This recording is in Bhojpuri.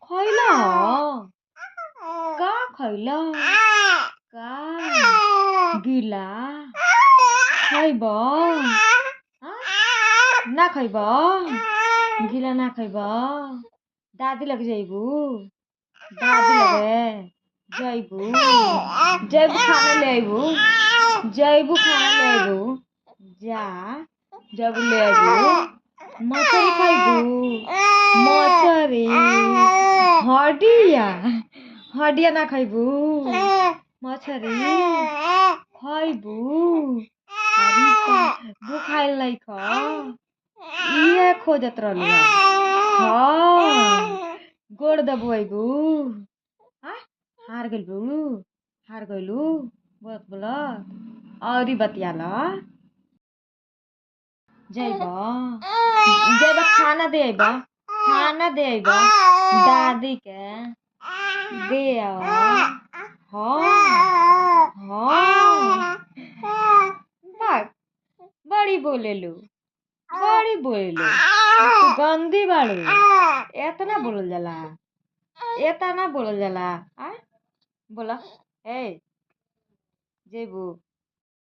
खैला ह का खैला का गिला खैब ना खैब गिला ना खैब दादी लगे जैबू दादी लगे जैबू जैबू खाना ले आइबू जैबू खाना ले आइबू जा जब ले आइबू मछरी खैबू मछरी हड्डिया हड्डिया ना खैबू मछरी खैबू बुखाइल नहीं ख इहे खोजत रहलू गोड़ दबुआइबू हार गइलू हार गइलू बोलत बोलत औरी बतियाल जैब जैब खाना दे आइब दादी के दे हाँ हाँ बात बड़ी बोलेलू तू गंदी बाड़ू एतना बोलल जाला आ बोला ए जेबू